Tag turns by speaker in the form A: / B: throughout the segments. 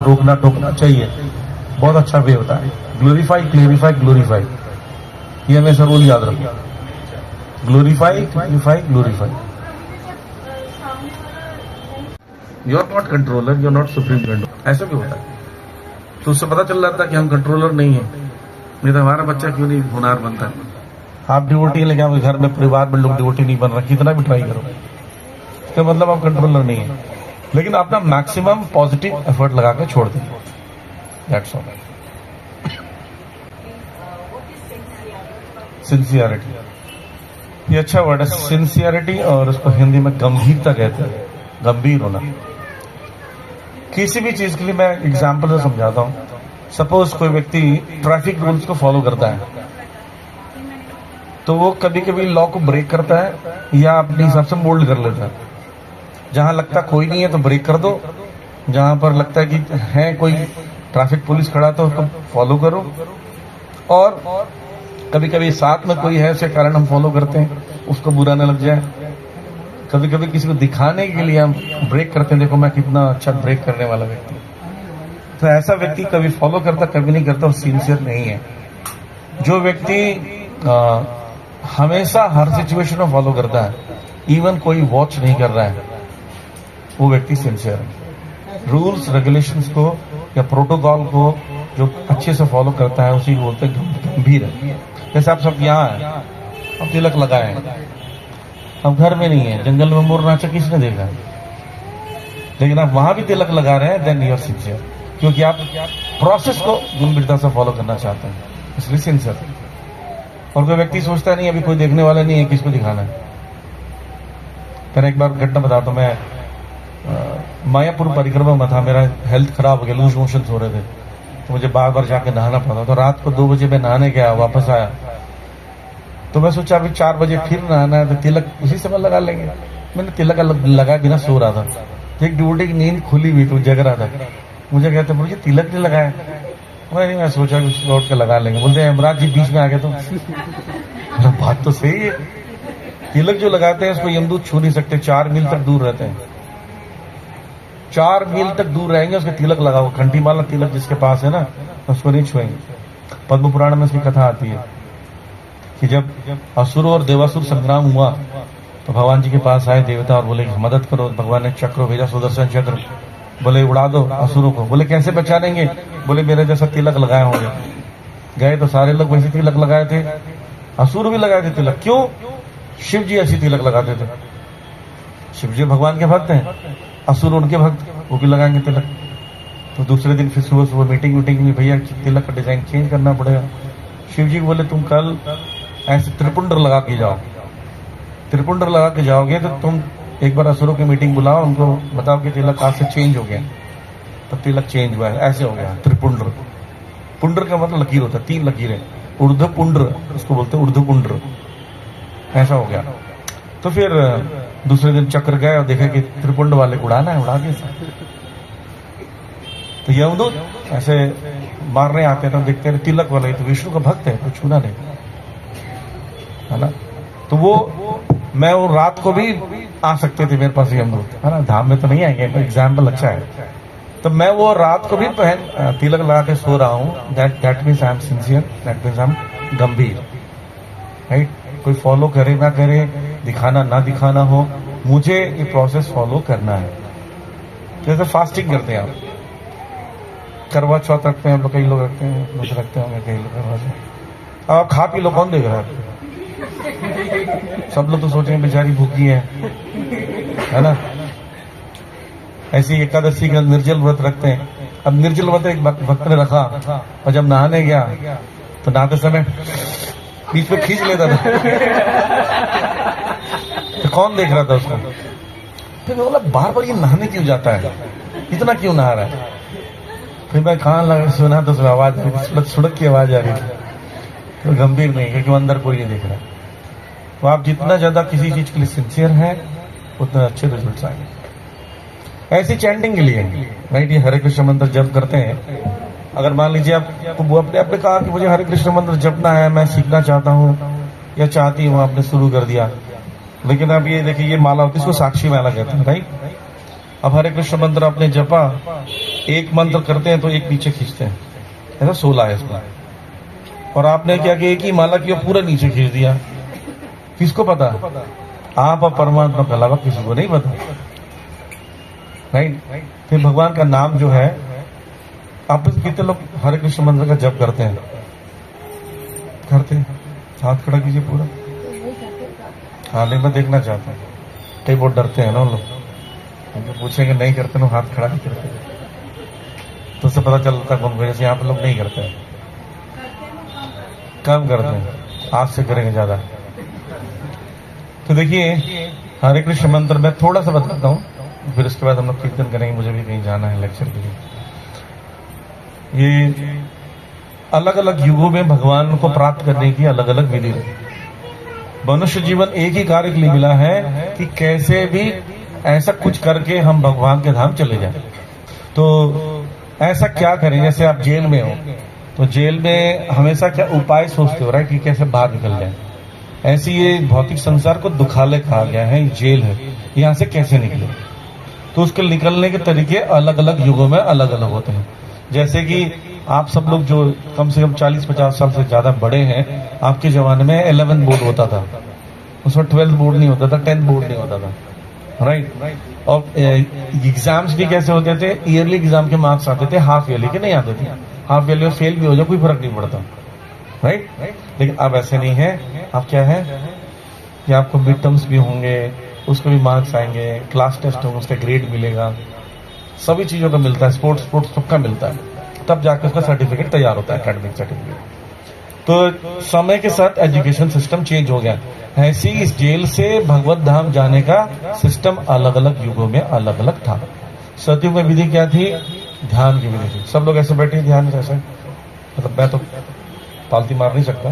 A: रोकना टोकना चाहिए, बहुत अच्छा वे होता है। ग्लोरीफाई, क्लेरिफाई, ग्लोरीफाई, ये हमेशा रूल याद रखो। Glorify, clarify, glorify. You are not controller, you are not supreme controller. ऐसा क्यों होता है? तो उससे पता चल जाता है कि हम कंट्रोलर नहीं है, नहीं तो हमारा बच्चा क्यों नहीं होनहार बनता है। आप डिवोटी लेके आपके घर में परिवार में लोग डिवोटी नहीं बन रहे, कितना भी ट्राई करो, इसका मतलब आप कंट्रोलर नहीं है। लेकिन अपना मैक्सिमम पॉजिटिव एफर्ट लगा के छोड़ दीजिए, दैट्स ऑल। सिंसियरिटी, ये अच्छा वर्ड है, सिंसियरिटी, और उसको हिंदी में गंभीरता कहते हैं, गंभीर होना। किसी भी चीज के लिए मैं एग्जाम्पल से समझाता हूं। सपोज कोई व्यक्ति ट्रैफिक रूल्स को फॉलो करता है, तो वो कभी कभी लॉ को ब्रेक करता है या अपने हिसाब से मोल्ड कर लेता है। जहां लगता कोई नहीं है तो ब्रेक कर दो, जहां पर लगता है कि है कोई ट्रैफिक पुलिस खड़ा तो उसको फॉलो करो। और कभी कभी साथ में कोई है, उसके कारण हम फॉलो करते हैं, उसको बुरा न लग जाए। कभी कभी किसी को दिखाने के लिए हम ब्रेक करते हैं, देखो मैं कितना अच्छा ब्रेक करने वाला व्यक्ति। तो ऐसा व्यक्ति कभी फॉलो करता, कभी नहीं करता, वो सिंसियर नहीं है। जो व्यक्ति हमेशा हर सिचुएशन में फॉलो करता है, इवन कोई वॉच नहीं कर रहा है, वो व्यक्ति सिंसियर है। रूल्स रेगुलेशंस को या प्रोटोकॉल को जो अच्छे से फॉलो करता है, उसी को बोलते हैं गंभीर है। जैसे आप सब यहाँ हैं, अब तिलक लगाए हैं, अब घर में नहीं है, जंगल में मोर नाचा किसने देखा है, लेकिन आप वहां भी तिलक लगा रहे हैं, देन यू आर सिंसियर, क्योंकि आप प्रोसेस को गंभीरता से फॉलो करना चाहते हैं, इसलिए सिंसियर। और कोई व्यक्ति सोचता नहीं अभी कोई देखने वाला नहीं है, किसको दिखाना है। मैंने एक बार घटना बताता हूं, मैं मायापुर परिक्रमा में था, मेरा हेल्थ खराब हो गया, लूज मोशन हो रहे थे, तो मुझे बार बार जाके नहाना पड़ा। तो रात को 2 बजे मैं नहाने गया, वापस आया तो मैं सोचा अभी 4 बजे फिर नहाना है, तो तिलक उसी समय लगा लेंगे। मैंने तिलक लगा बिना सो रहा था, एक ड्यूटी की नींद खुली हुई तो जग रहा था। मुझे कहते मुझे तिलक नहीं लगाया, मैं सोचा कि लौट के लगा लेंगे। बोलते हैं यमराज जी बीच में आ गए तो बात तो सही है, तिलक जो लगाते हैं उसको यमदूत छू नहीं सकते, 4 मील तक दूर रहते हैं, 4 मील तक दूर रहेंगे, उसके तिलक लगाओ। घंटी माला तिलक जिसके पास है ना, उसको नहीं छुएंगे। पद्म पुराण में उसकी कथा आती है कि जब असुर और देवासुर संग्राम हुआ तो भगवान जी के पास आए देवता और बोले मदद करो। भगवान ने चक्र भेजा, सुदर्शन चक्र, बोले उड़ा दो असुरों को। बोले कैसे बचाएंगे? बोले मेरे जैसा तिलक लगाए होंगे। गए तो सारे लोग वैसे तिलक लगाए थे, असुर भी लगाए थे तिलक। क्यों? शिव जी ऐसी तिलक लगाते थे। शिव जी भगवान के भक्त हैं, असुर उनके भक्त, वो भी लगाएंगे तिलक। तो दूसरे दिन फिर सुबह सुबह मीटिंग में, भैया तिलक का डिजाइन चेंज करना पड़ेगा। शिव जी बोले तुम कल ऐसे त्रिपुंडर लगा के जाओ, त्रिपुंडर लगा के जाओगे तो तुम एक बार असुरों की मीटिंग बुलाओ, उनको बताओ कि तिलक आज से चेंज हो गया। तो तिलक चेंज हुआ है, ऐसे हो गया त्रिपुंडर। पुंडर का मतलब लकीर होता है, 3 लकीरें, ऊर्ध्व पुंडर उसको बोलते हैं, ऊर्ध्व पुंडर, ऐसा हो गया। तो फिर दूसरे दिन चक्र गए और देखा कि त्रिपुंड वाले को उड़ाना है, उड़ा दिया। तो यमदूत ऐसे मारने आते हैं तो देखते हैं तिलक वाले तो विष्णु का भक्त है, तो छूना नहीं, है ना। तो वो मैं वो रात को भी आ सकते थे मेरे पास यमदूत, है ना, धाम में तो नहीं आएंगे, एग्जाम्पल अच्छा है। तो मैं वो रात को भी तिलक लगा के सो रहा हूँ, that means I am sincere, that means I am गंभीर, राइट। कोई फॉलो करे ना करे, दिखाना ना दिखाना हो, मुझे ये प्रोसेस फॉलो करना है। जैसे फास्टिंग करते हैं आप, करवा चौथ रखते हैं हम लोग, कई लोग रखते हैं, मुझे रखते होंगे कई लोग करवा चौथ। अब खा पी लो, कौन देख रहा है? सब लोग तो सोचेंगे बेचारी भूखी है ना। ऐसी एकादशी का निर्जल व्रत रखते हैं। अब निर्जल व्रत एक भक्त ने रखा और जब नहाने गया तो नहाते समय बीच में खींच लेता था तो कौन देख रहा था उसको? फिर बोला बार बार ये नहाने क्यों जाता है, इतना क्यों नहा रहा है? फिर मैं कान लगा सुना तो आवाज आ रही, सुड़क की आवाज आ रही थी। तो गंभीर नहीं, क्योंकि अंदर कोई नहीं देख रहा। तो आप जितना ज्यादा किसी चीज के लिए सिंसियर हैं, उतने अच्छे रिजल्ट्स आएंगे। ऐसी चैंटिंग के लिए राइट, ये हरे कृष्ण मंत्र जप करते हैं। अगर मान लीजिए आपने कहा कि मुझे हरे कृष्ण मंत्र जपना है, मैं सीखना चाहता हूँ या चाहती हूँ, आपने शुरू कर दिया, लेकिन अब ये देखिए ये माला होती है, इसको साक्षी माला कहते हैं, राइट। अब हरे कृष्ण मंत्र आपने जपा, एक मंत्र करते हैं तो एक नीचे खींचते हैं, ऐसा 16 है इसमें। और आपने क्या किया, एक ही माला की पूरा नीचे खींच दिया। किसको पता? आप और परमात्मा के अलावा किसी को नहीं पता, राइट। फिर भगवान का नाम जो है, आप कितने लोग हरे कृष्ण मंत्र का जप करते हैं? करते हैं, हाथ खड़ा कीजिए पूरा। हाँ, नहीं, मैं देखना चाहता हूँ, कई बहुत डरते हैं ना लोग, उनको पूछेंगे नहीं करते ना, हाथ खड़ा नहीं करते, तो उससे पता चलता कौन। जैसे यहाँ पे लोग नहीं करते हैं, कम करते हैं, आज से करेंगे ज्यादा। तो देखिए, हरे कृष्ण मंत्र में थोड़ा सा बताता हूँ, फिर उसके बाद हम लोग कीर्तन करेंगे, मुझे भी कहीं जाना है लेक्चर के लिए। ये अलग अलग युगों में भगवान को प्राप्त करने की अलग अलग विधि है। मनुष्य जीवन एक ही कार्य के लिए मिला है कि कैसे भी ऐसा कुछ करके हम भगवान के धाम चले जाएं। तो ऐसा क्या करें? जैसे आप जेल में हो, तो जेल में हमेशा क्या उपाय सोचते हो, राइट, कि कैसे बाहर निकल जाए। ऐसे ये भौतिक संसार को दुखालय कहा गया है, जेल है, यहाँ से कैसे निकले। तो उसके निकलने के तरीके अलग अलग युगों में अलग अलग होते हैं। जैसे कि आप सब लोग जो कम से कम 40-50 साल से ज्यादा बड़े हैं, आपके जमाने में 11 बोर्ड होता था, उसमें 12 बोर्ड नहीं होता था, 10 बोर्ड नहीं होता था, राइट। और एग्जाम्स भी कैसे होते थे? ईयरली एग्जाम के मार्क्स आते थे, हाफ ईयरली के नहीं आते थे। हाफ ईयरली में फेल भी हो जाए कोई फर्क नहीं पड़ता, राइट। लेकिन अब ऐसे नहीं है। अब क्या है कि आपको मिड टर्म्स भी होंगे, उसके भी मार्क्स आएंगे, क्लास टेस्ट होगा, उसका ग्रेड मिलेगा, सभी चीजों का मिलता है, स्पोर्ट्स सबका मिलता है, तब जाकर उसका सर्टिफिकेट तैयार होता है, एकेडमिक सर्टिफिकेट। तो समय के साथ एजुकेशन सिस्टम चेंज हो गया। ऐसी इस जेल से भगवत धाम जाने का सिस्टम अलग अलग युगों में अलग अलग था। सतयुग में विधि क्या थी? ध्यान की विधि थी। सब लोग ऐसे बैठे ध्यान से, ऐसे, मतलब मैं तो पालती मार नहीं सकता,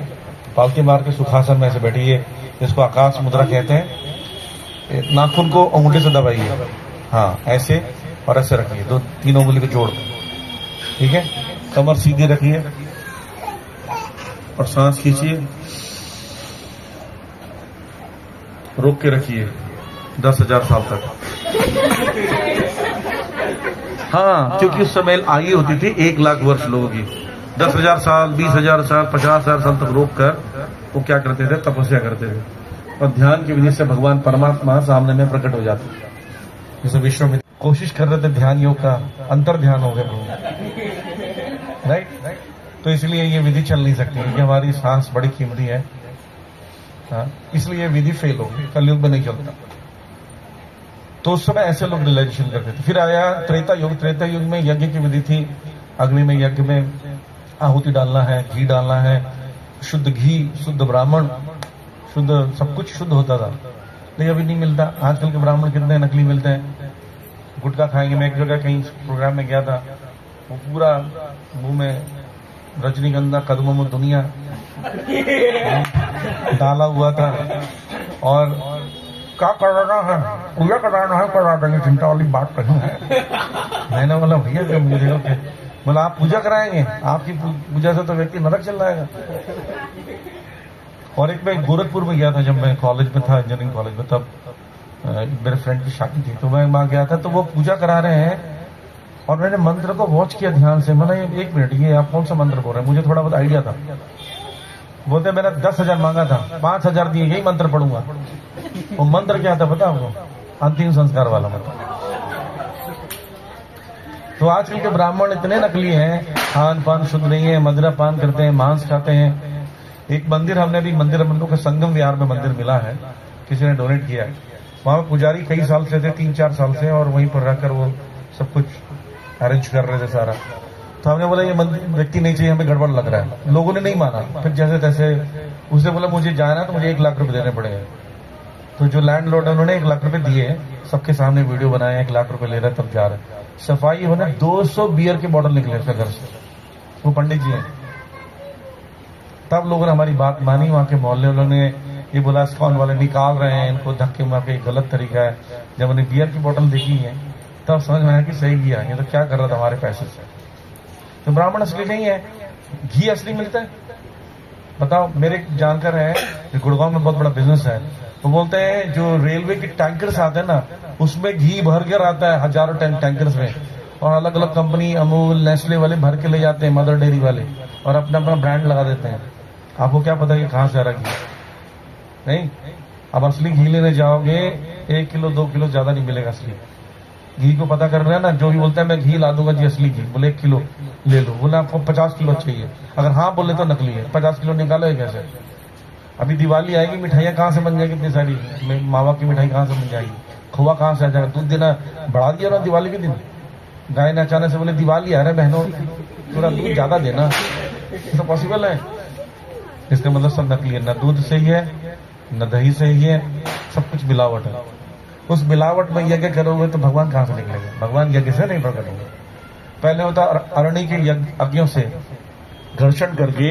A: पालती मार के सुखासन में ऐसे बैठिए, जिसको आकाश मुद्रा कहते हैं। नाखून को अंगूठे से दबाइए, हाँ ऐसे, और ऐसे रखिए, 2-3 उंगली को जोड़, ठीक है। कमर सीधी रखिए और सांस खींचिए, रोक के रखिए 10,000 साल तक। हाँ, क्योंकि उस समय आयु होती थी 1 लाख वर्ष लोगों की। 10,000 साल, 20,000 साल, 50,000 साल तक रोक कर वो क्या करते थे? तपस्या करते थे। और ध्यान की वजह से भगवान परमात्मा सामने में प्रकट हो जाते। जैसे विश्व में कोशिश कर रहे थे ध्यान योग का, अंतर ध्यान हो गया प्रभु, राइट। तो इसलिए ये विधि चल नहीं सकती, क्योंकि हमारी सांस बड़ी कीमती है, हाँ, इसलिए ये विधि फेल हो गई, कलयुग में नहीं चलता। तो उस समय ऐसे लोग रियलाइजेशन करते थे। फिर आया त्रेता युग। त्रेता युग में यज्ञ की विधि थी। अग्नि में, यज्ञ में आहुति डालना है, घी डालना है, शुद्ध घी, शुद्ध ब्राह्मण, शुद्ध सब कुछ शुद्ध होता था। लेकिन अभी नहीं मिलता। आजकल के ब्राह्मण कितने नकली मिलते हैं, गुटखा खाएंगे। मैं एक जगह कहीं प्रोग्राम में गया था, वो पूरा मुंह में रजनीगंधा, कदमों में दुनिया डाला हुआ था। और क्या कराना है? पूजा कराना है, करा देंगे, चिंता वाली बात नहीं है। मैंने बोला भैया जब मुझे बोला आप पूजा कराएंगे? आपकी पूजा से तो व्यक्ति नरक चल जाएगा। और एक मैं गोरखपुर में गया था, जब मैं कॉलेज में था, इंजीनियरिंग कॉलेज में, तब मेरे फ्रेंड की शादी थी, तो मैं वहां गया था। तो वो पूजा करा रहे हैं और मैंने मंत्र को वॉच किया ध्यान से। मैंने 1 मिनट, ये आप कौन सा मंत्र बोल रहे हैं? मुझे थोड़ा बहुत आइडिया था। बोलते मैंने 10,000 मांगा था, 5,000 दिए, यही मंत्र पढ़ूंगा। वो मंत्र क्या था पता आपको? अंतिम संस्कार वाला मंत्र। तो आजकल के ब्राह्मण इतने नकली हैं, खान पान शुद्ध नहीं है, मदिरा पान करते हैं, मांस खाते हैं। एक मंदिर हमने भी, मंदिर हम लोग का संगम विहार में मंदिर मिला है, किसी ने डोनेट किया है। वहां पुजारी कई साल से थे, 3-4 साल से, और वहीं पर रहकर वो सब कुछ अरेंज कर रहे थे सारा। तो हमने बोला ये व्यक्ति नहीं चाहिए, हमें गड़बड़ लग रहा है। लोगों ने नहीं माना। फिर जैसे तैसे उसने बोला मुझे जाना है तो मुझे 1 लाख रुपए देने पड़ेंगे। तो जो लैंड लॉर्ड है उन्होंने 1 लाख रुपए दिए, सबके सामने वीडियो बनाया, 1 लाख रुपए ले रहे, तब जा रहे। सफाई होने 200 बियर के बॉटल निकले उसके घर से, वो पंडित जी हैं। तब लोगों ने हमारी बात मानी। वहां के मोहल्ले वालों ने ये बोला इस्कॉन वाले निकाल रहे हैं इनको, धक्के मार के, गलत तरीका है। जब उन्हें बियर की बोतल देखी है तब समझ में आया कि सही किया, ये तो क्या कर रहा था हमारे पैसे से। तो ब्राह्मण असली नहीं है, घी असली मिलता है, बताओ, मेरे एक जानकार है गुड़गांव में बहुत बड़ा बिजनेस है, तो बोलते हैं जो रेलवे के टैंकर्स आते हैं ना, उसमें घी भर कर आता है, हजारों टैंकर्स में, और अलग अलग कंपनी अमूल नेस्ले वाले भर के ले जाते हैं, मदर डेयरी वाले, और अपना अपना ब्रांड लगा देते हैं। आपको क्या पता कि कहां से आ रहा घी? नहीं। अब असली घी लेने जाओगे 1 किलो 2 किलो ज्यादा नहीं मिलेगा असली घी को पता करना है ना। जो भी बोलता है मैं घी ला दूंगा जी असली घी, बोले 1 किलो ले लो, बोले आपको 50 किलो चाहिए, अगर हाँ बोले तो नकली है। 50 किलो निकालो कैसे? अभी दिवाली आएगी, मिठाइयाँ कहाँ से बन जाएगी इतनी सारी? मावा की मिठाई कहाँ से बन जाएगी? खोआ कहाँ से आ जाएगा? दूध देना बढ़ा दिया ना दिवाली के दिन, गाय ने अचानक से बोले दिवाली आ रहा है बहनों, थोड़ा दूध ज्यादा देना, तो पॉसिबल है? इसका मतलब सब नकली है, न दूध सही है न दही सही है, सब कुछ मिलावट है। उस मिलावट में यज्ञ करोगे तो भगवान कहां से निकलेंगे? भगवान यज्ञ से नहीं प्रकट होंगे। पहले होता अरण्य के यज्ञों से घर्षण करके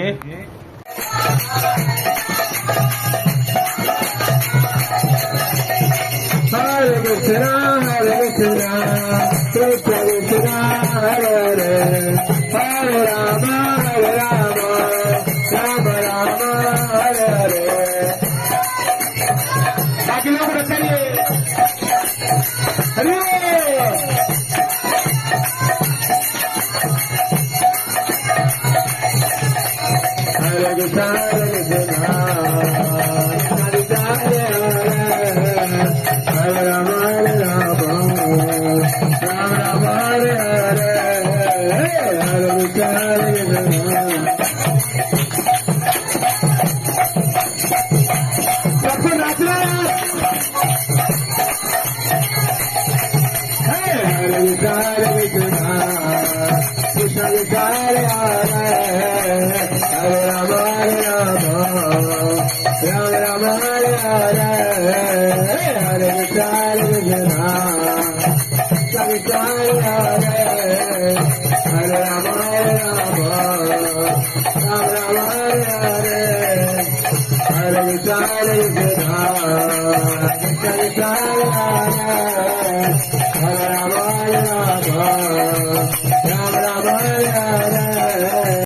B: हरे कृष्णा कृष्ण कृष्ण हरे हरे, हरे राम राम राम हरे हरे। बाकी लोग बताइए हरे हरे कृष्णा हरे राम राम राम हरे हरे, हरे कृष्णा सबको नाचना है। हरे कृष्णा कृष्ण कृष्ण हरे हरे, हरे राम राम हरे हरे, हरे कृष्ण कृष्ण कृष्ण हरे हरे, हरे राम राम हरे हरे, हरे कृष्ण कृष्ण कृष्ण हरे हरे, हरे राम राम हरे हरे।